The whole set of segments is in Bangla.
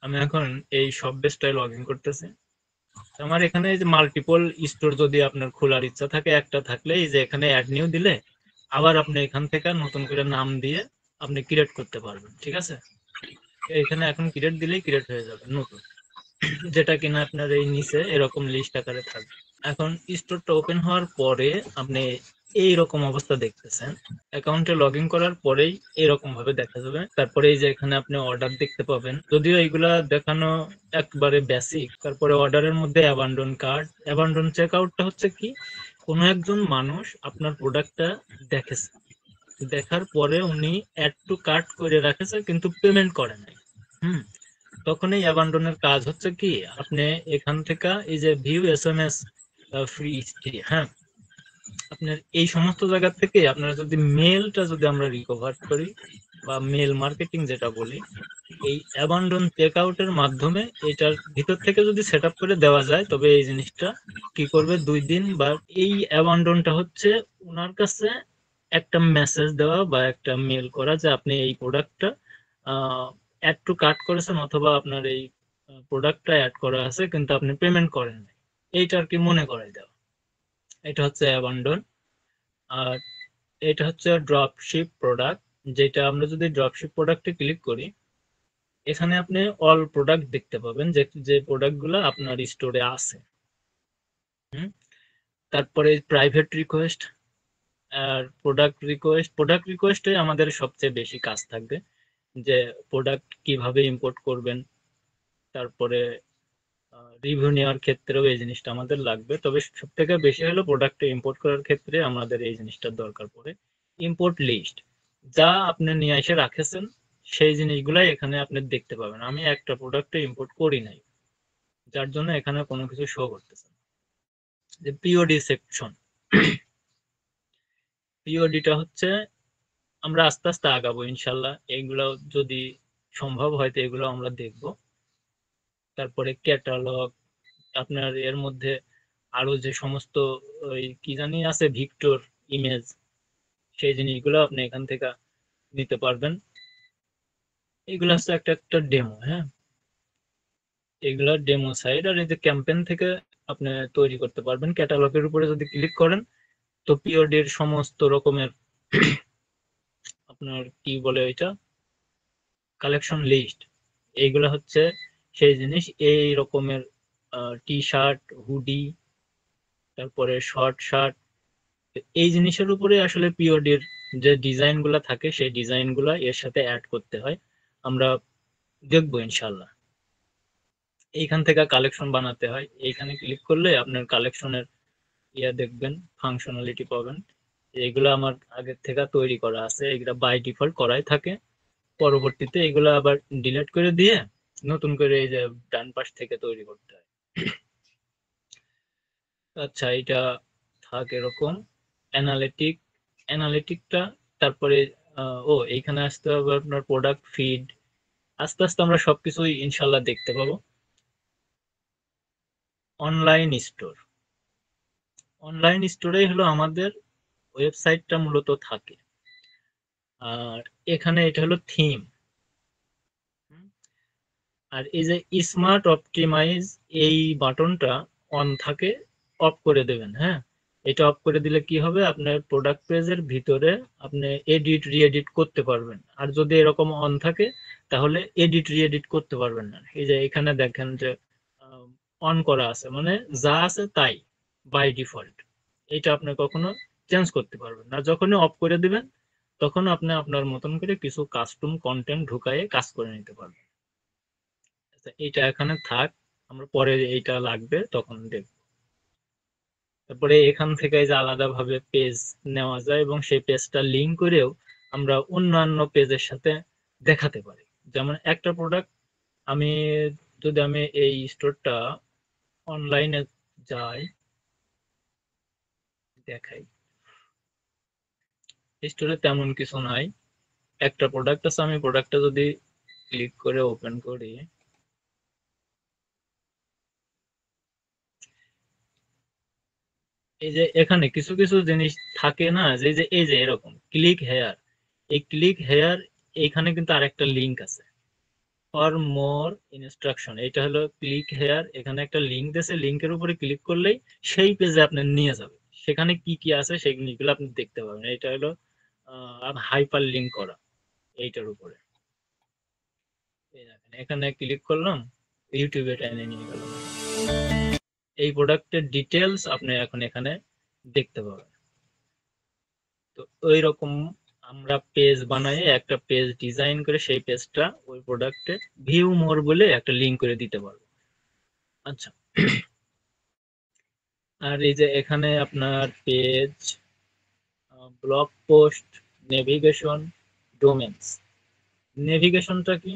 আমি এখন এই শপ বেসটায় লগ ইন করতেছি। আমার এখানে এই যে মাল্টিপল স্টোর যদি আপনার খোলার ইচ্ছা থাকে, একটা থাকলে এই যে এখানে অ্যাড নিউ দিলে আবার আপনি এখান থেকে নতুন করে নাম দিয়ে আপনি ক্রিয়েট করতে পারবেন। ঠিক আছে, এখানে এখন ক্রিয়েট দিলেই ক্রিয়েট হয়ে যাবে নতুন, যেটা কিনা আপনার এই নিচে এরকম লিস্ট আকারে থাকবে। এখন স্টোরটা ওপেন হওয়ার পরে আপনি এই রকম অবস্থা দেখতেছেন। অ্যাকাউন্টে লগ ইন করার পরেই এরকম ভাবে দেখা যাবে। তারপরে এই যে এখানে আপনি অর্ডার দেখতে পাবেন, যদিও এইগুলা দেখানো একবারে বেসিক। তারপরে অর্ডারের মধ্যে অ্যাবান্ডন কার্ট, অ্যাবান্ডন চেক আউটটা হচ্ছে কি, কোনো একজন মানুষ আপনার প্রোডাক্টটা দেখেছে, দেখার পরে উনি অ্যাড টু কার্ট করে রাখেছে কিন্তু পেমেন্ট করে নাই। হুম, তখন এই অ্যাবান্ডনের কাজ হচ্ছে কি, আপনি এখান থেকে এই যে ভিউ এসএমএস ফ্রি হিস্ট্রি, হ্যাঁ, আপনার এই সমস্ত জায়গা থেকে আপনারা যদি মেলটা যদি আমরা রিকভার করি বা মেল মার্কেটিং যেটা বলি, এই অ্যাবান্ডন চেক আউটের মাধ্যমে এটার ভিতর থেকে যদি সেট আপ করে দেওয়া যায়, তবে এই জিনিসটা কি করবে, 2 দিন বা এই অ্যাবান্ডনটা হচ্ছে ওনার কাছে একটা মেসেজ দেওয়া বা একটা মেল করা যে আপনি এই প্রোডাক্টটা অ্যাড টু কার্ট করেছেন, অথবা আপনার এই প্রোডাক্টটা অ্যাড করা আছে কিন্তু আপনি পেমেন্ট করেন নাই, এইটা আর কি মনে করাই দেওয়া। এটা হচ্ছে অ্যাবান্ডন। আর এটা হচ্ছে ড্রপশিপ প্রোডাক্ট, যেটা আমরা যদি ড্রপশিপ প্রোডাক্টে ক্লিক করি, এখানে আপনি অল প্রোডাক্ট দেখতে পাবেন যে যে প্রোডাক্ট গুলো আপনার স্টোরে আছে। হুম, তারপরে প্রাইভেট রিকোয়েস্ট আর প্রোডাক্ট রিকোয়েস্টে আমাদের সবচেয়ে বেশি কাজ থাকবে, যে প্রোডাক্ট কিভাবে ইম্পোর্ট করবেন। তারপরে রিভিউ নেওয়ার ক্ষেত্রেও এই জিনিসটা আমাদের লাগবে, তবে সব থেকে বেশি হলো প্রোডাক্ট ইম্পোর্ট করার ক্ষেত্রে আমাদের এই জিনিসটার দরকার পড়ে। ইম্পোর্ট লিস্ট, যা আপনি নিয়ে এসে রাখেছেন সেই জিনিসগুলাই এখানে আপনি দেখতে পাবেন। আমি একটা প্রোডাক্টে ইম্পোর্ট করি নাই, যার জন্য এখানে কোনো কিছু শো করতেছে না। যে পিওডি সেকশন, পিওডিটা হচ্ছে আমরা আস্তে আস্তে আগাবো ইনশাল্লাহ, এগুলো যদি সম্ভব হয় তো এগুলো আমরা দেখব। তারপরে ক্যাটালগ, আপনার এর মধ্যে আরো যে সমস্ত ওই কি জানি আছে ভিক্টর ইমেজ, সেই জিনিসগুলো আপনি এখান থেকে নিতে পারবেন। এগুলো হচ্ছে একটা একটা ডেমো, হ্যাঁ, এগুলা ডেমো সাইট। আর এই যে ক্যাম্পেইন থেকে আপনি তৈরি করতে পারবেন। ক্যাটালগের উপরে যদি ক্লিক করেন তো পিওডি এর সমস্ত রকমের আপনার কি বলে এটা, কালেকশন লিস্ট, এইগুলা হচ্ছে সেই জিনিস। এই রকমের টি শার্ট, হুডি, তারপরে শর্ট শার্ট, এই জিনিসের উপরে আসলে পিওডির যে ডিজাইন গুলা থাকে সেই ডিজাইন গুলা এর সাথে অ্যাড করতে হয়। আমরা দেখবো ইনশাল্লাহ। এইখান থেকে কালেকশন বানাতে হয়, এইখানে ক্লিক করলে আপনার কালেকশনের ইয়া দেখবেন, ফাংশনালিটি পাবেন। এগুলো আমার আগের থেকে তৈরি করা আছে, এগুলো বাই ডিফল্ট করাই থাকে। পরবর্তীতে এগুলো আবার ডিলিট করে দিয়ে নতুন করে এই যে ডান পাশ থেকে তৈরি করতে হয়। আচ্ছা, এটা থাক এরকম। অ্যানালিটিক, অ্যানালিটিকটা, তারপরে এইখানে আসতে হবে আপনার প্রোডাক্ট ফিড। আস্তে আস্তে আমরা সবকিছুই ইনশাল্লাহ দেখতে পাবো। অনলাইন স্টোর, অনলাইন স্টোরেই হলো আমাদের ওয়েবসাইটটা মূলত থাকে। আর এখানে এটা হলো থিম। আর এই যে স্মার্ট অপটিমাইজ, এই বাটনটা অন থাকে, অফ করে দেবেন, হ্যাঁ। এটা অফ করে দিলে কি হবে, আপনার প্রোডাক্ট পেজের ভিতরে আপনি এডিট রিএডিট করতে পারবেন। আর যদি এরকম অন থাকে তাহলে এডিট রিএডিট করতে পারবেন না। এই যে এখানে দেখেন যে অন করা আছে, মানে যা আছে তাই বাই ডিফল্ট, এটা আপনি কখনো চেঞ্জ করতে পারবেন না। যখনই অফ করে দিবেন তখন আপনি আপনার মতন করে কিছু কাস্টম কন্টেন্ট ঢুকায়ে কাজ করে নিতে পারবেন। আচ্ছা, এইটা এখানে থাক, আমরা পরে এইটা লাগবে তখন দেখব। তারপরে এখান থেকে যে আলাদা ভাবে পেজ নেওয়া যায় এবং সেই পেজটা লিঙ্ক করেও আমরা অন্যান্য পেজের সাথে দেখাতে পারি। যেমন একটা প্রোডাক্ট, আমি যদি আমি এই স্টোরটা অনলাইনে যাই, দেখাই, স্টোরে তেমন কিছু নাই। একটা প্রোডাক্ট আছে, আমি প্রোডাক্টটা যদি ক্লিক করে ওপেন করি, এই যে এখানে কিছু কিছু জিনিস থাকে না, যে যে এই যে এরকম ক্লিক হেয়ার, এই ক্লিক হেয়ার, এইখানে কিন্তু আরেকটা লিংক আছে। ফর মোর ইনস্ট্রাকশন, এটা হলো ক্লিক হেয়ার, এখানে একটা লিঙ্ক দিয়েছে, লিঙ্কের উপরে ক্লিক করলেই সেই পেজে আপনি নিয়ে যাবে, সেখানে কি কি আছে সেগুলো আপনি দেখতে পাবেন। এটা হলো হাইপার লিঙ্ক করা এইটার উপরে। এই দেখেন এখানে ক্লিক করলাম, ইউটিউবে টেনে নিয়ে গেলাম, এই প্রোডাক্টের ডিটেলস আপনি এখন এখানে দেখতে পাবেন। তো ওই রকম আমরা পেজ বানাই, একটা পেজ ডিজাইন করে সেই পেজটা ওই প্রোডাক্টে ভিউ মোর বলে একটা লিঙ্ক করে দিতে পারবো। আচ্ছা, আর এই যে এখানে আপনার page, blog post, navigation, domains. নেভিগেশনটা কি?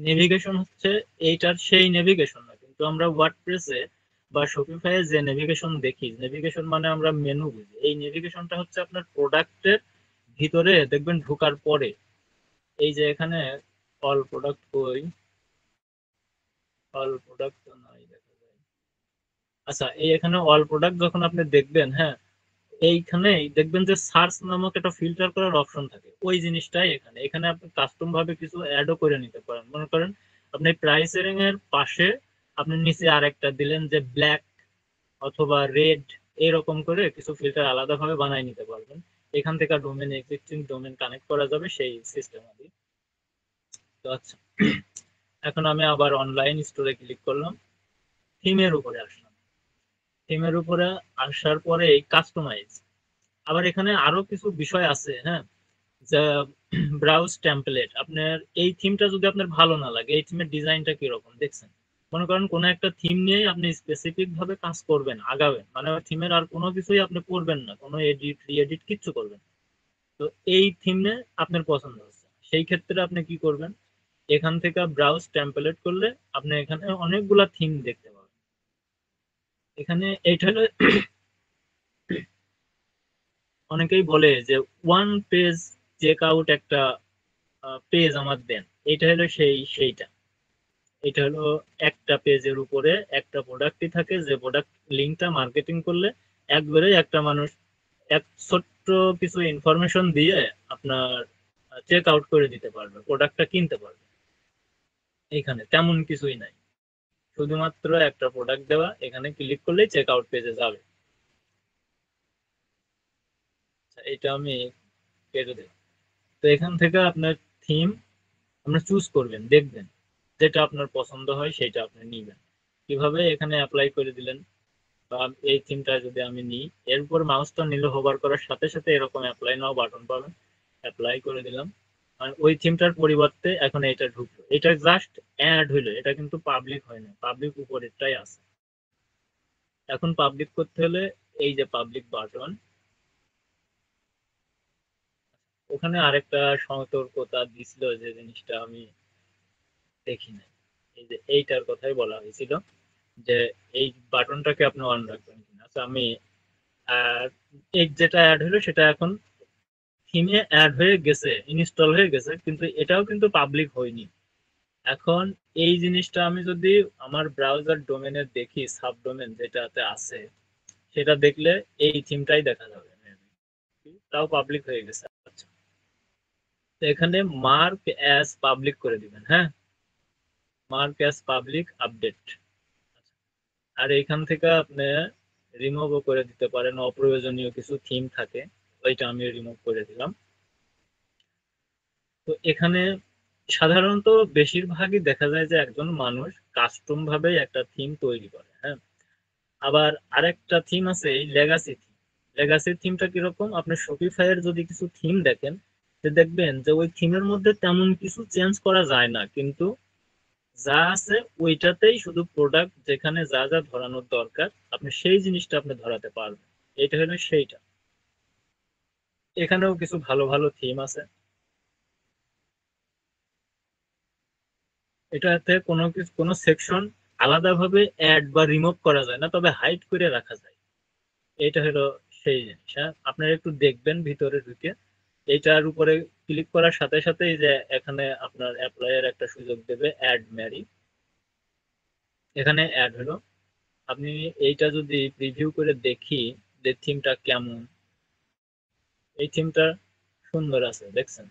নেভিগেশন হচ্ছে এইটার সেই নেভিগেশন না, কিন্তু আমরা ওয়ার্ডপ্রেসে বা শপিফাইয়ে যে নেভিগেশন দেখি, নেভিগেশন মানে আমরা মেনু বুঝি, এই নেভিগেশনটা হচ্ছে আপনার প্রোডাক্টের ভিতরে দেখবেন ঢোকার পরে এই যে এখানে অল প্রোডাক্ট, কই অল প্রোডাক্ট নাই দেখা যায়। আচ্ছা, এই এখানে অল প্রোডাক্ট যখন আপনি দেখবেন, হ্যাঁ, এইখানেই দেখবেন যে সার্চ নামক একটা ফিল্টার করার অপশন থাকে, ওই জিনিসটাই এখানে এখানে আপনি কাস্টম ভাবে কিছু অ্যাডও করে নিতে পারেন। মনে করেন আপনি প্রাইস রেঞ্জ এর পাশে আপনি নিচে আরেকটা দিলেন যে ব্ল্যাক অথবা রেড, এরকম করে কিছু ফিল্টার আলাদা ভাবে বানাই নিতে পারবেন। এখান থেকে ডোমেন, এক্সিস্টিং ডোমেন কানেক্ট করা যাবে সেই সিস্টেম আদি। তো আচ্ছা, এখন আমি আবার অনলাইন স্টোরে ক্লিক করলাম, থিমের উপরে আসলাম, থিমের উপরে আসার পরে এই কাস্টমাইজ, আবার এখানে আরো কিছু বিষয় আছে, হ্যাঁ, যা ব্রাউজ টেমপ্লেট। আপনার এই থিমটা যদি আপনার ভালো না লাগে, এই থিমের ডিজাইনটা কিরকম দেখছেন, মনে করেন কোনো একটা থিম নিয়ে আপনি স্পেসিফিক ভাবে কাজ করবেন, আগাবেন, মানে থিমের আর কোনো কিছুই আপনি করবেন না, কোনো এডিট রি-এডিট কিচ্ছু করবেন। তো এই থিমে আপনার পছন্দ হচ্ছে, সেই ক্ষেত্রে আপনি কি করবেন, এখান থেকে ব্রাউজ টেমপ্লেট করলে আপনি এখানে অনেকগুলা থিম দেখতে পাবেন। এখানে এইটা হলো অনেকেই বলে যে ওয়ান পেজ চেক আউট একটা পেজ আমার দেন, এটা হলো সেইটা। এটা হলো একটা পেজের উপরে একটা প্রোডাক্টই থাকে, যে প্রোডাক্ট লিঙ্কটা মার্কেটিং করলে একবারে একটা মানুষ এক ছোট্ট কিছু ইনফরমেশন দিয়ে আপনার চেক আউট করে দিতে পারবে, প্রোডাক্টটা কিনতে পারবে। এখানে তেমন কিছুই নাই, শুধুমাত্র একটা প্রোডাক্ট দেওয়া, এখানে ক্লিক করলেই চেক আউট পেজে যাবে। আচ্ছা, এটা আমি কেটে দিলাম। তো এখান থেকে আপনার থিম আপনি চুজ করবেন, দেখবেন যেটা আপনার পছন্দ হয় সেটা আপনি নিবেন। কিভাবে, এখানে অ্যাপ্লাই করে দিলেন, বা এই থিমটা যদি আমি নিই, এরপর মাউসটা নিলে হোভার করার সাথে সাথে এরকম অ্যাপ্লাই নাও বাটন পাবেন, অ্যাপ্লাই করে দিলাম। আর ওই থিমটার পরিবর্তে এখন এটা ঢুকলো, এটা জাস্ট অ্যাড হইলো, এটা কিন্তু পাবলিক হয় না, পাবলিক উপরেরটাই আছে। এখন পাবলিক করতে হলে এই যে পাবলিক বাটন, ওখানে আরেকটা সতর্কতা দিছিল, যে জিনিসটা আমি দেখি না, এই যে এইটার কথাই বলা হয়েছিল যে এই বাটনটাকে আপনি অন রাখবেন কিনা। আচ্ছা, আমি এই যেটা অ্যাড হলো সেটা এখন থিমে অ্যাড হয়ে গেছে, ইনস্টল হয়ে গেছে, কিন্তু এটাও কিন্তু পাবলিক হয়নি। এখন এই জিনিসটা আমি যদি আমার ব্রাউজার ডোমেনে দেখি, সাব ডোমেন যেটাতে আছে, সেটা দেখলে এই থিমটাই দেখা যাবে, তাও পাবলিক হয়ে গেছে। আচ্ছা, তো এখানে মার্ক অ্যাজ পাবলিক করে দিবেন, হ্যাঁ, মার্ক অ্যাজ পাবলিক আপডেট। আর এখান থেকে আপনি রিমুভও করে দিতে পারেন, অপ্রয়োজনীয় কিছু থিম থাকে, ওইটা আমি রিমুভ করে দিলাম। তো এখানে সাধারণত বেশিরভাগই দেখা যায় যে একজন মানুষ কাস্টম ভাবে একটা থিম তৈরি করে, হ্যাঁ। আবার আরেকটা থিম আছে লেগাসি থিম। লেগাসি থিমটা কিরকম, আপনি শপিফাই এর যদি কিছু থিম দেখেন, যে দেখবেন যে ওই থিমের মধ্যে তেমন কিছু চেঞ্জ করা যায় না, কিন্তু যা আছে ওইটাতেই শুধু প্রোডাক্ট যেখানে যা যা ধরানোর দরকার আপনি সেই জিনিসটা আপনি ধরাতে পারবেন। এটা হলো সেইটা। এখানেও কিছু ভালো ভালো থিম আছে, এটাতে কোনো কিছু কোনো সেকশন আলাদাভাবে অ্যাড বা রিমুভ করা যায় না, তবে হাইড করে রাখা যায়। এটা হলো সেই জিনিস, হ্যাঁ, আপনারা একটু দেখবেন ভিতরে ঢুকে, এইটার উপরে ক্লিক করার সাথে সাথে যে এখানে আপনার অ্যাপ্লাইয়ের একটা সুযোগ দেবে অ্যাড ম্যারি, এখানে অ্যাড হলো। আপনি এইটা যদি প্রিভিউ করে দেখি যে থিমটা কেমন, এই থিমটা সুন্দর আছে, দেখছেন,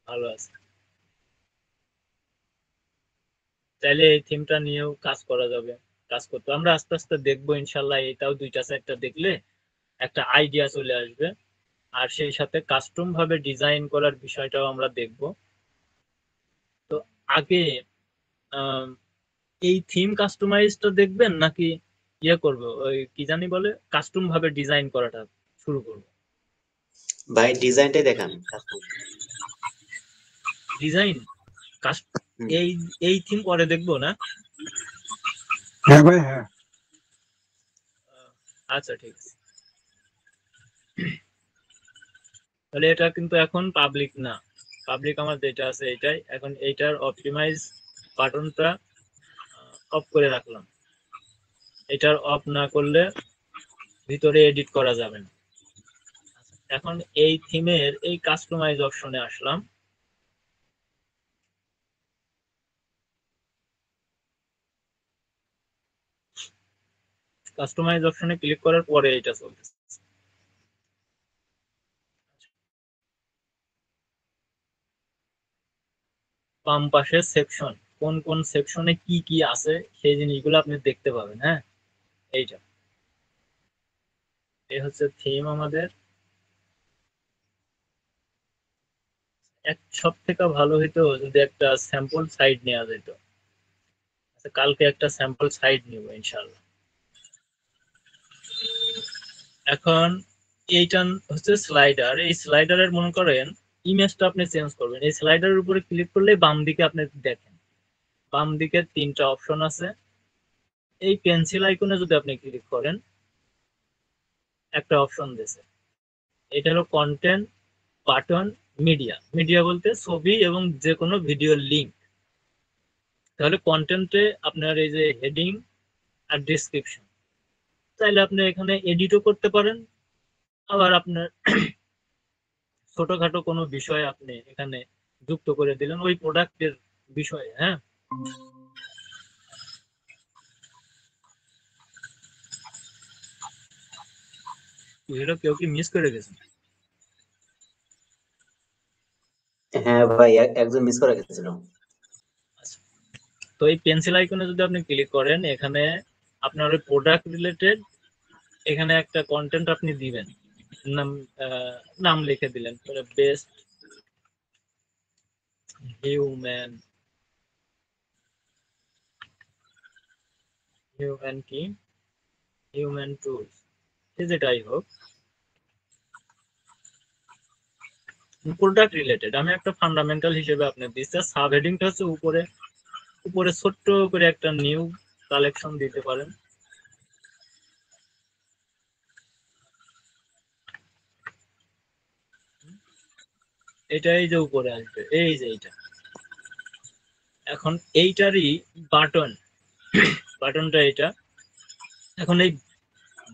ভালো আছে। চাইলে এই থিমটা নিয়েও কাজ করা যাবে, কাজ করতে আমরা আস্তে আস্তে দেখবো ইনশাল্লাহ। এটাও 2টা 4টা দেখলে একটা আইডিয়া চলে আসবে, আর সেই সাথে কাস্টম ভাবে ডিজাইন করার বিষয়টাও আমরা দেখব। তো আগে এই থিম কাস্টমাইজটা দেখবেন নাকি ইয়ে করবো, ওই কি জানি বলে কাস্টম ভাবে ডিজাইন করাটা শুরু করবো? ভাই ডিজাইনটাই দেখান। ডিজাইন এই এই থিম পরে দেখবো না? হ্যাঁ ভাই হ্যাঁ। আচ্ছা ঠিক আছে, তাহলে এটা কিন্তু এখন পাবলিক না, পাবলিক আমার যেটা আছে এটাই। এখন এইটার অপটিমাইজ বাটনটা অফ করে রাখলাম, এটার অফ না করলে ভিতরে এডিট করা যাবে না। এখন এই থিমের এই কাস্টমাইজ অপশনে আসলাম, কাস্টমাইজ অপশনে ক্লিক করার পরে এটা চলতেছে। বাম পাশে সেকশন, কোন কোন সেকশনে কি কি আছে সেই জিনিসগুলো আপনি দেখতে পাবেন। হ্যাঁ, এইটা এই হচ্ছে থিম আমাদের। এক সব থেকে ভালো হইতো যদি একটা স্যাম্পল সাইট নেওয়া যেত। আচ্ছা, কালকে একটা স্যাম্পল সাইট নিব ইনশাআল্লাহ। এখন এইটা হচ্ছে স্লাইডার, এই স্লাইডারের মনে করেন ইমেজটা আপনি চেঞ্জ করবেন। এই স্লাইডারের উপরে ক্লিক করলে বাম দিকে আপনি দেখেন, বাম দিকে 3টা অপশন আছে। এই পেন্সিল আইকনে যদি আপনি ক্লিক করেন, একটা অপশন দিয়েছে, এটা হলো কন্টেন্ট বাটন মিডিয়া। মিডিয়া বলতে ছবি এবং যে কোনো ভিডিও লিংক। তাহলে কন্টেন্টে আপনার এই যে হেডিং আর ডেসক্রিপশন, চাইলে আপনি এখানে এডিটও করতে পারেন, আবার আপনার ছোটখাটো কোনো বিষয় আপনি এখানে যুক্ত করে দিলেন ওই প্রোডাক্টের বিষয়ে। হ্যাঁ, এটা কেউ কি মিস করে গেছে? হ্যাঁ ভাই একজন মিস করে গেছিল। আচ্ছা, তো এই পেন্সিল আইকনে যদি আপনি ক্লিক করেন, এখানে আপনার ওই প্রোডাক্ট রিলেটেড এখানে একটা কন্টেন্ট আপনি দিবেন, নাম নাম লিখে দিলেন, বেস্ট হিউম্যান হিউম্যান কি হিউম্যান টুলস, যেটাই হোক প্রোডাক্ট রিলেটেড। আমি একটা ফান্ডামেন্টাল হিসেবে আপনার দিচ্ছি। সাব হেডিংটা হচ্ছে উপরে, উপরে ছোট্ট করে একটা নিউ কালেকশন দিতে পারেন। এটাই যে উপরে আসবে, এই যে এইটা। এখন এইটারই বাটন, বাটনটা এটা। এখন এই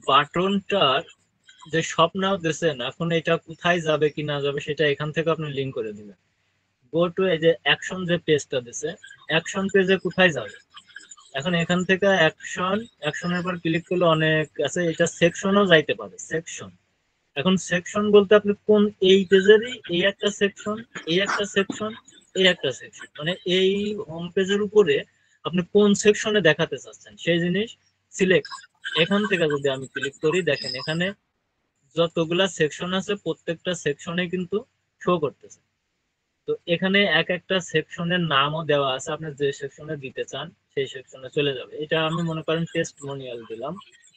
বাটনটার যে সব নাও দিয়েছেন, এখন এটা কোথায় যাবে কি না যাবে সেটা এখান থেকে আপনি লিঙ্ক করে দিবেন। গো টু এই যে অ্যাকশন যে পেজটা দিছে, অ্যাকশন পেজে কোথায় যাবে? এখন এখান থেকে অ্যাকশনের পর ক্লিক করলে অনেক আছে, এটা সেকশনও যাইতে পারে, সেকশন। এখন সেকশন বলতে আপনি কোন এই পেজেরই এই একটা সেকশন, এই একটা সেকশন, এই একটা সেকশন, মানে এই হোম পেজের উপরে আপনি কোন সেকশনে দেখাতে চাচ্ছেন সেই জিনিস সিলেক্ট। এখান থেকে যদি আমি ক্লিক করি, দেখেন এখানে যতগুলা সেকশন আছে প্রত্যেকটা সেকশনে কিন্তু শো করতেছে। তো এখানে এক একটা সেকশনের নামও দেওয়া আছে, আপনি যে সেকশনে দিতে চান সেই সেকশনে চলে যাবে। এটা আমি মনে করেন টেস্টমোনিয়াল দিলাম,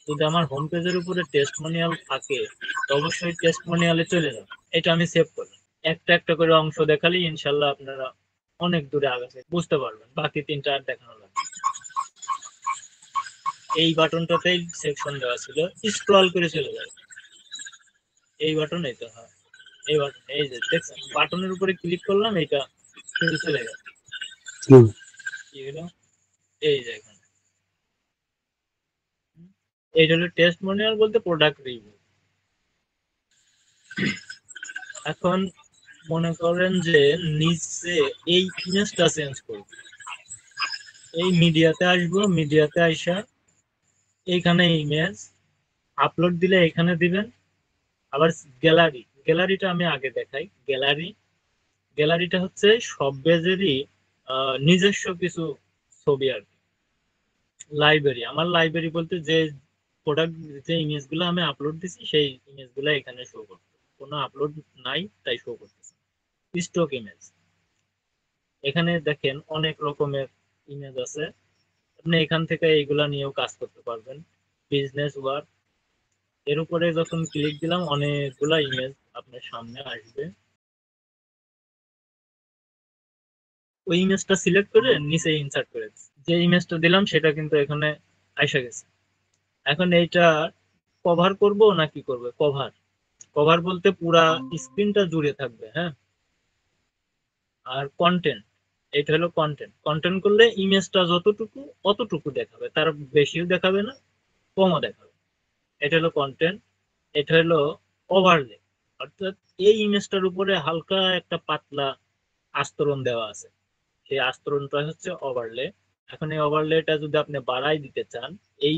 যদি আমার হোম পেজের উপরে টেস্টমোনিয়াল থাকে তো অবশ্যই টেস্টমোনিয়ালে চলে যাবে। এটা আমি সেভ করলাম। একটা একটা করে অংশ দেখালে ইনশাল্লাহ আপনারা অনেক দূরে আগাছে বুঝতে পারবেন, বাকি 3টা আর দেখানো লাগবে। এই বাটনটাতেই সেকশন দেওয়া ছিল, স্ক্রল করে চলে যাবে। এই বাটন, এই তো হয় এই বাটন, এই যে দেখছেন বাটনের উপরে ক্লিক করলাম, এটা কিন্তু চলে গেল। কি হলো? এই যে এখানে এইটা হলো টেস্টমোনিয়াল বলতে প্রোডাক্ট রিভিউ। এখন মনে করেন যে নিচে এই ইমেজটা চেঞ্জ করব, এই মিডিয়াতে আসবো, মিডিয়াতে আইসা এইখানে ইমেজ আপলোড দিলে এখানে দিবেন। আবার গ্যালারি, গ্যালারিটা আমি আগে দেখাই। গ্যালারিটা হচ্ছে সব পেজেরই নিজস্ব কিছু ছবি আর কি। লাইব্রেরি, আমার লাইব্রেরি বলতে যে প্রোডাক্ট, যে ইমেজগুলো আমি আপলোড দিছি সেই ইমেজগুলো এখানে শো করতে, কোনো আপলোড নাই তাই শো করতেছে। স্টক ইমেজ, এখানে দেখেন অনেক রকমের ইমেজ আছে, আপনি এখান থেকে এইগুলা নিয়েও কাজ করতে পারবেন। বিজনেস ওয়ার্ক, এর উপরে যখন ক্লিক দিলাম অনেকগুলা ইমেজ আপনার সামনে আসবে, ওই ইমেজটা সিলেক্ট করে নিচে ইনসার্ট করে যে ইমেজটা দিলাম সেটা কিন্তু এখানে আইসা গেছে। এখন এইটা কভার করব না কি করবে, কভার, কভার বলতে পুরা স্ক্রিনটা জুড়ে থাকবে, হ্যাঁ। আর কন্টেন্ট, এটা হলো কন্টেন্ট, কন্টেন্ট করলে ইমেজটা যতটুকু অতটুকু দেখাবে, তার বেশিও দেখাবে না কমও দেখাবে, এটা হলো কন্টেন্ট। এটা হলো ওভারলে, অর্থাৎ এই ইমেজটার উপরে হালকা একটা পাতলা আস্তরণ দেওয়া আছে, সেই আস্তরণটা হচ্ছে ওভারলে। এখন এই ওভারলেটা যদি আপনি বাড়াই দিতে চান, এই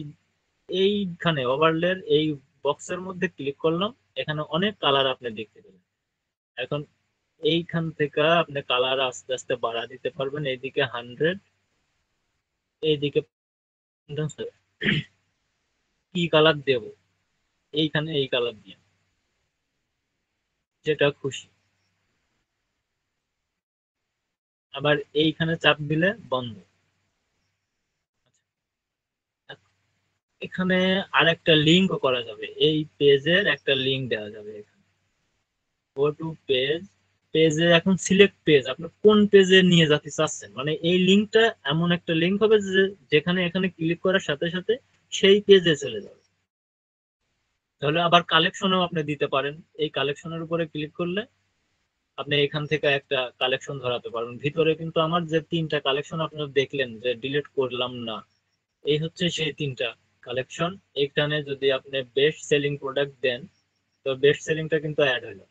এইখানে ওভারলের এই বক্সের মধ্যে ক্লিক করলাম, এখানে অনেক কালার আপনি দেখতে পেলেন। এখন এইখান থেকে আপনি কালার আস্তে আস্তে বাড়া দিতে পারবেন, এইদিকে 100, এইদিকে কি কালার দেব, এইখানে এই কালার দিয়ে যেটা খুশি, আবার এইখানে চাপ দিলে বন্ধ। এখানে আরেকটা লিঙ্ক করা যাবে, এই পেজের একটা লিঙ্ক দেওয়া যাবে এখানে, গো টু পেজ, পেজে এখন সিলেক্ট পেজ, আপনি কোন পেজে নিয়ে যেতে চাচ্ছেন, মানে এই লিঙ্কটা এমন একটা লিঙ্ক হবে যে যেখানে এখানে ক্লিক করার সাথে সাথে সেই পেজে চলে যাবে। তাহলে আবার কালেকশনেও আপনি দিতে পারেন, এই কালেকশনের উপরে ক্লিক করলে আপনি এখান থেকে একটা কালেকশন ধরাতে পারবেন। ভিতরে কিন্তু আমার যে 3টা কালেকশন আপনারা দেখলেন যে ডিলিট করলাম না, এই হচ্ছে সেই 3টা কালেকশন। এখানে যদি আপনি বেস্ট সেলিং প্রোডাক্ট দেন, তো বেস্ট সেলিংটা কিন্তু অ্যাড হলো।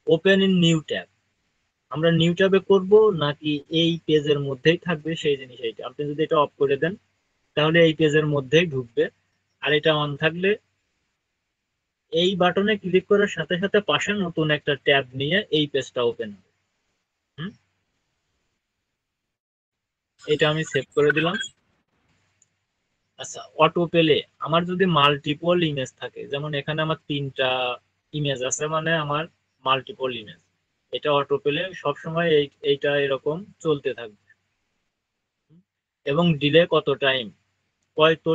ওপেন ইন নিউ ট্যাব, আমরা নিউ ট্যাবে করব নাকি এই পেজের মধ্যেই থাকবে সেই জিনিস, এইটা আপনি যদি এটা অফ করে দেন তাহলে এই পেজের মধ্যেই ঢুকবে, আর এটা অন থাকলে এই বাটনে ক্লিক করার সাথে সাথে পাশে নতুন একটা ট্যাব নিয়ে এই পেজটা ওপেন হবে। এটা আমি সেভ করে দিলাম। আচ্ছা, অটো পেলে আমার যদি মাল্টিপল ইমেজ থাকে, যেমন এখানে আমার 3টা ইমেজ আছে, মানে আমার মাল্টিপল ইমেজ, এটা অটো পেলে সবসময় এইটা এরকম চলতে থাকবে। এবং ডিলে কত টাইম, কত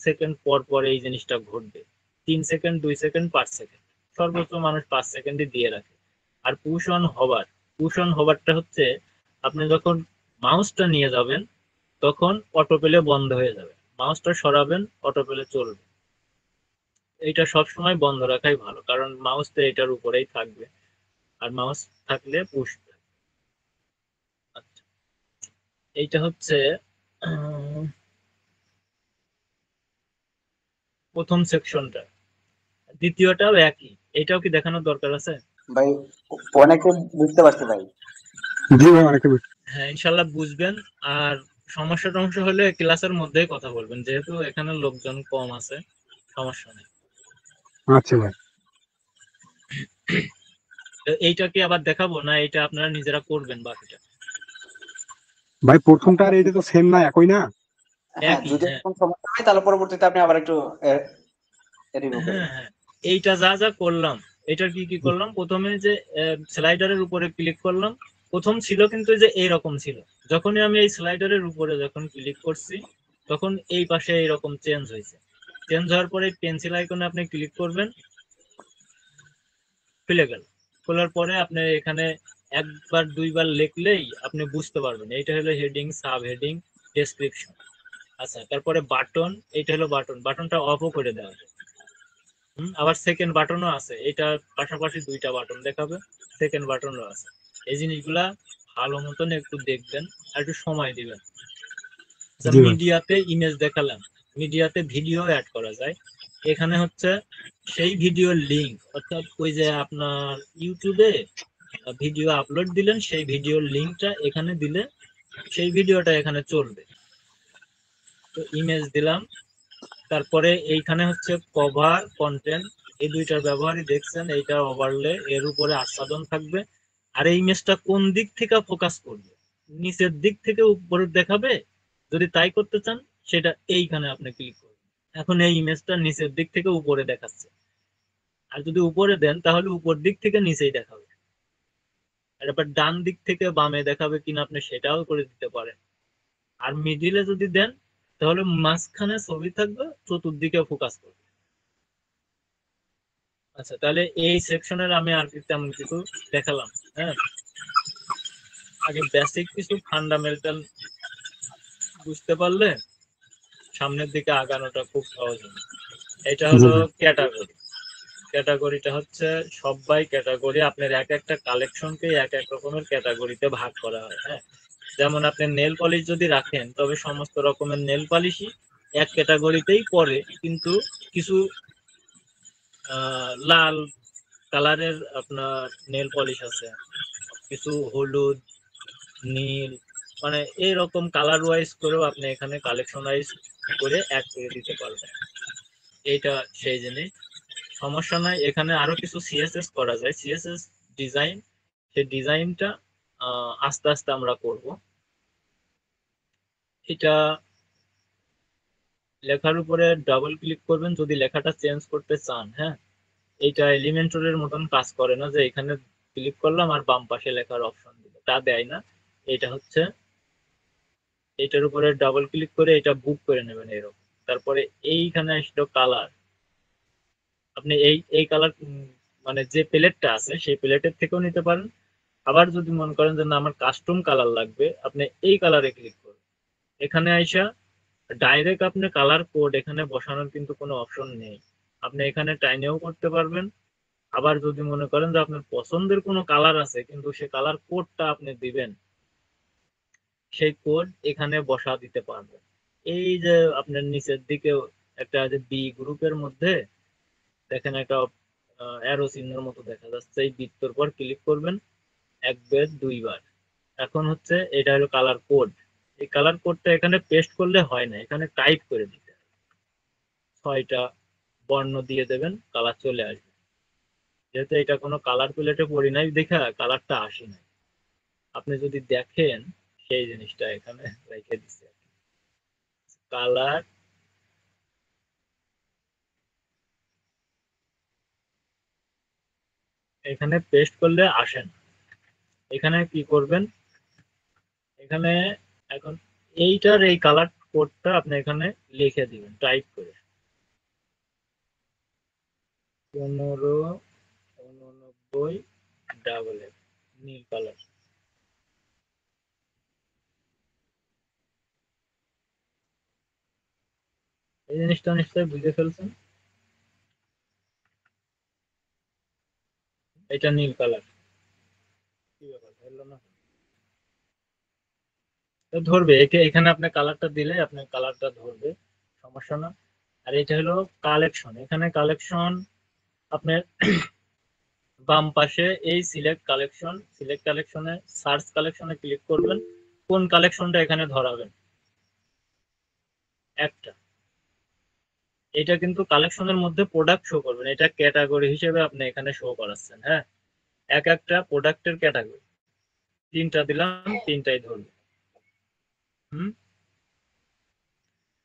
সেকেন্ড পর পর এই জিনিসটা ঘটবে, 3 সেকেন্ড, 2 সেকেন্ড, 5 সেকেন্ড, সর্বোচ্চ মানুষ 5 সেকেন্ডে দিয়ে রাখে। আর push on hover, push on হভারটা হচ্ছে আপনি যখন মাউসটা নিয়ে যাবেন তখন অটো পেলে বন্ধ হয়ে যাবে, মাউসটা সরাবেন অটো পেলে চলবে। এটা সবসময় বন্ধ রাখাই ভালো, কারণ মাউস তো এটার উপরেই থাকবে, আর মাউস থাকলে পুশ। আচ্ছা, এইটা হচ্ছে প্রথম সেকশনটা, দ্বিতীয়টাও একই, এটাও কি দেখানোর দরকার আছে? ভাই অনেকে বুঝতে পারছে ভাই। জি ভাই, অনেকে হ্যাঁ, ইনশাল্লাহ বুঝবেন। আর সমস্যা টমস্যা হলে ক্লাসের মধ্যেই কথা বলবেন, যেহেতু এখানে লোকজন কম আছে, সমস্যা নেই। আচ্ছা ভাই। তো এইটা কি আবার দেখাবো না এটা আপনারা নিজেরা করবেন বাকিটা? ভাই প্রথমটা আর এইটা তো সেম না, একই না? হ্যাঁ, একই, যদি হ্যাঁ। এরকম সমস্যা হয় তাহলে পরবর্তীতে আপনি আবার একটু রিভিউ করবেন। হ্যাঁ, হ্যাঁ, এইটা যা যা করলাম, এটার কি কি করলাম, প্রথমে যে স্লাইডারের উপরে ক্লিক করলাম, প্রথম ছিল কিন্তু যে এইরকম ছিল, যখনই আমি এই স্লাইডারের উপরে যখন ক্লিক করছি তখন এই পাশে এইরকম চেঞ্জ হয়েছে। চেঞ্জ হওয়ার পরে পেন্সিল আইকনে আপনি ক্লিক করবেন, খুলে গেল। খোলার পরে আপনি এখানে একবার দুইবার লিখলেই আপনি বুঝতে পারবেন এইটা হলো হেডিং, সাব হেডিং, ডেসক্রিপশন। আচ্ছা, তারপরে বাটন, এইটা হলো বাটন, বাটনটা অফও করে দেওয়া যায়। আবার সেকেন্ড বাটনও আছে, এটার পাশাপাশি 2টা বাটন দেখাবে, সেকেন্ড বাটনও আছে। এই জিনিসগুলা ভালো মতন একটু দেখবেন আর একটু সময় দিবেন। আচ্ছা, জি ভাই। মিডিয়াতে ইমেজ দেখালাম, মিডিয়াতে ভিডিও অ্যাড করা যায়। এখানে হচ্ছে সেই ভিডিওর লিঙ্ক, অর্থাৎ ওই যে আপনার ইউটিউবে ভিডিও আপলোড দিলেন সেই ভিডিওর লিঙ্কটা এখানে দিলে সেই ভিডিওটা এখানে চলবে। তো ইমেজ দিলাম, তারপরে এইখানে হচ্ছে কভার, কন্টেন্ট, এই 2টার ব্যবহারই দেখছেন, এইটা ওভারলে, এর উপরে আচ্ছাদন থাকবে। আর এই ইমেজটা কোন দিক থেকে ফোকাস করবে, নিচের দিক থেকে উপরে দেখাবে যদি তাই করতে চান সেটা এইখানে আপনি ক্লিক করবেন। এখন এই ইমেজটা নিচের দিক থেকে উপরে দেখাচ্ছে, আর যদি উপরে দেন তাহলে উপর দিক থেকে নিচেই দেখাবে, আর এবার ডান দিক থেকে বামে দেখাবে কিনা আপনি সেটাও করে দিতে পারেন। আর মিডিলে যদি দেন তাহলে মাঝখানে ছবি থাকবে, চতুর্দিকে ফোকাস করবে। আচ্ছা, তাহলে এই সেকশনের আমি আর কি তেমন কিছু দেখালাম। হ্যাঁ, আগে বেসিক কিছু ফান্ডামেন্টাল বুঝতে পারলে সামনের দিকে আগানোটা খুব সহজ হবে। এটা হলো ক্যাটাগরি। ক্যাটাগরিটা হচ্ছে সবাই ক্যাটাগরি, আপনার এক একটা কালেকশনকে এক এক রকমের ক্যাটাগরিতে ভাগ করা হয়। হ্যাঁ, যেমন আপনি নেল পলিশ যদি রাখেন তবে সমস্ত রকমের নেল পলিশই এক ক্যাটাগরিতেই পড়ে, কিন্তু কিছু লাল কালারের আপনার নেল পলিশ আছে, কিছু হলুদ, নীল, মানে এইরকম কালার ওয়াইজ করেও আপনি এখানে কালেকশন ওয়াইজ করে অ্যাড করে দিতে পারবেন। এইটা সেই জিনিস, সমস্যা নাই। এখানে আরো কিছু সিএসএস করা যায়, সিএসএস ডিজাইন, সেই ডিজাইনটা আস্তে আস্তে আমরা করব। এটা লেখার উপরে ডাবল ক্লিক করবেন যদি লেখাটা চেঞ্জ করতে চান। হ্যাঁ, এইটা এলিমেন্টরের মতন কাজ করে না যে এখানে ক্লিক করলাম আর বাম পাশে লেখার অপশন দিল, তা দেয় না। এটা হচ্ছে এটার উপরে ডাবল ক্লিক করে এটা বুক করে নেবেন এরকম। তারপরে এইখানে আসলো কালার, আপনি এই এই কালার মানে যে প্লেটটা আছে সেই প্লেটের থেকেও নিতে পারেন। আবার যদি মনে করেন যে না আমার কাস্টম কালার লাগবে, আপনি এই কালারে ক্লিক করুন। এখানে আইসা ডাইরেক্ট আপনি কালার কোড এখানে বসানোর কিন্তু কোনো অপশন নেই, আপনি এখানে টাইনেও করতে পারবেন। আবার যদি মনে করেন যে আপনার পছন্দের কোনো কালার আছে কিন্তু সে কালার কোডটা আপনি দিবেন, সেই কোড এখানে বসা দিতে পারবেন। এই যে আপনার নিচের দিকে একটা যে বি গ্রুপের মধ্যে দেখেন একটা অ্যারো চিহ্নের মতো দেখা যাচ্ছে, এই বৃত্তর পর ক্লিক করবেন একবার দুইবার। এখন হচ্ছে এটা হলো কালার কোড, এই কালার কোডটা এখানে পেস্ট করলে হয় না, এখানে টাইপ করে দিতে হবে। 6টা বর্ণ দিয়ে দেবেন, কালার চলে আসবে। যেহেতু এটা কোনো কালার প্যালেটে পড়ি নাই দেখা কালারটা আসে নাই, আপনি যদি দেখেন সেই জিনিসটা এখানে রেখে দিচ্ছে কালার। এখানে পেস্ট করলে আসে না, এখানে কি করবেন, এখানে এখন এইটার এই কালার কোডটা আপনি এখানে লিখে দিবেন টাইপ করে 1589 নীল কালার। এই জিনিসটা নিশ্চয়ই বুঝে ফেলছেন, এটা নীল কালার। কি ব্যাপার ধরলো না? ধরবে, এখানে আপনি কালারটা দিলে আপনার কালারটা ধরবে, সমস্যা না। আর এটা হলো কালেকশন, এখানে কালেকশন আপনার বাম পাশে এই সিলেক্ট কালেকশন, সিলেক্ট কালেকশনে সার্চ কালেকশনে ক্লিক করবেন, কোন কালেকশনটা এখানে ধরাবেন একটা। এটা কিন্তু কালেকশনের মধ্যে প্রোডাক্ট শো করবেন, এটা ক্যাটাগরি হিসেবে আপনি এখানে শো করাচ্ছেন। হ্যাঁ, এক একটা প্রোডাক্টের ক্যাটাগরি, 3টা দিলাম, 3টাই ধরবে। হুম,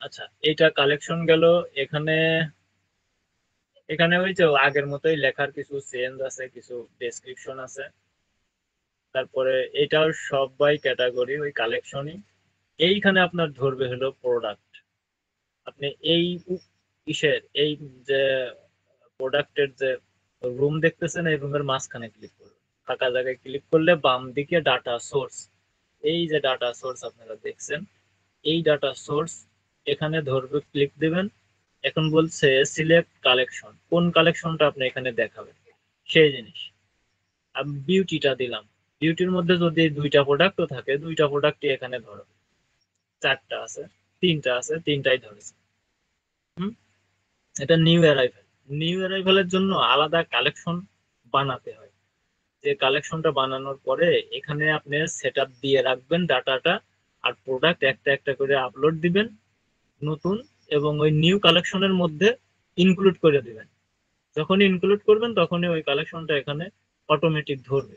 আচ্ছা এইটা কালেকশন গেল। এখানে এখানে ওই যে আগের মতোই লেখার কিছু চেঞ্জ আছে, কিছু ডেসক্রিপশন আছে। তারপরে এটাও সবাই ক্যাটাগরি ওই কালেকশনই। এইখানে আপনার ধরবে হলো প্রোডাক্ট, আপনি এই কিসের এই যে প্রোডাক্টের যে রুম দেখতেছেন এই রুমের মাঝখানে ক্লিক করুন, ফাঁকা জায়গায় ক্লিক করলে বাম দিকে ডাটা সোর্স, এই যে ডাটা সোর্স আপনারা দেখছেন এই ডাটা সোর্স এখানে ধরবে, ক্লিক দিবেন। এখন বলছে সিলেক্ট কালেকশন, কোন কালেকশনটা আপনি এখানে দেখাবেন সেই জিনিস। আমি বিউটিটা দিলাম, বিউটির মধ্যে যদি 2টা প্রোডাক্টও থাকে 2টা প্রোডাক্টই এখানে ধরো, 4টা আছে 3টা আছে 3টাই ধরেছে। হুম, এটা নিউ অ্যারাইভেল, নিউ অ্যারাইভেলের জন্য আলাদা কালেকশন বানাতে হয়। যে কালেকশনটা বানানোর পরে এখানে আপনি সেটআপ দিয়ে রাখবেন ডাটাটা, আর প্রোডাক্ট একটা একটা করে আপলোড দিবেন নতুন, এবং ওই নিউ কালেকশনের মধ্যে ইনক্লুড করে দিবেন। যখনই ইনক্লুড করবেন তখনই ওই কালেকশনটা এখানে অটোমেটিক ধরবে।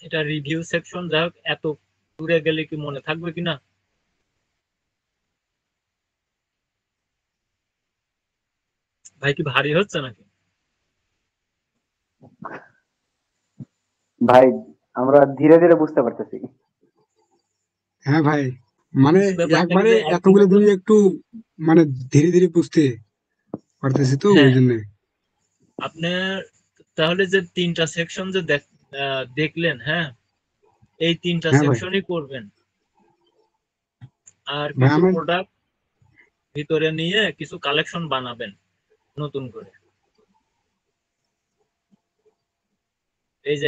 এটা রিভিউ সেকশন, যাই হোক এত দূরে গেলে কি মনে থাকবে কিনা? ভাই কি ভারী হচ্ছে নাকি? ভাই আমরা ধীরে ধীরে বুঝতে পারতেছি। হ্যাঁ ভাই, মানে ব্যাপারটা কি একবারে যে এতগুলো একদিনে তো জিনিস একটু মানে ধীরে ধীরে বুঝতে পারতেছি তো, ওই হ্যাঁ, জন্য। আপনি তাহলে যে 3টা সেকশন যে দেখলেন, হ্যাঁ, এই 3টা হ্যাঁ ভাই। সেকশনই করবেন। আর ভাই কিছু আমার প্রোডাক্ট ভিতরে নিয়ে কিছু কালেকশন বানাবেন নতুন করে। এই যে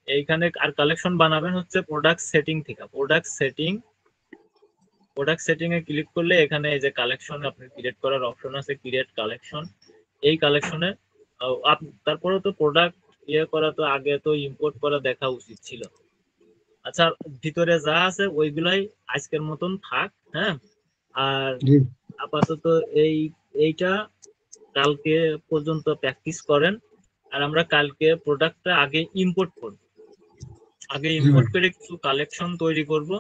এইখানে আর কালেকশন বানাবেন হচ্ছে প্রোডাক্ট সেটিং এ ক্লিক করলে এখানে এই যে কালেকশন আপনি ক্রিয়েট করার অপশন আছে, ক্রিয়েট কালেকশন। এই কালেকশনে তারপরে তো প্রোডাক্ট করা তো আগে তো ইম্পোর্ট করা দেখা উচিত ছিল। আচ্ছা, ভিতরে যা আছে ওইগুলাই আজকের মতন থাক, হ্যাঁ। আর জি আপাতত এই এইটা কালকে পর্যন্ত প্র্যাকটিস করেন। আর আমরা কালকে প্রোডাক্টটা আগে ইম্পোর্ট করব। আগে জি ভাই। ইম্পোর্ট করে কিছু কালেকশন তৈরি করব।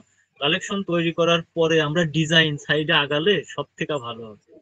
কালেকশন তৈরি করার পরে আমরা ডিজাইন সাইডে আগালে সব থেকে ভালো হবে।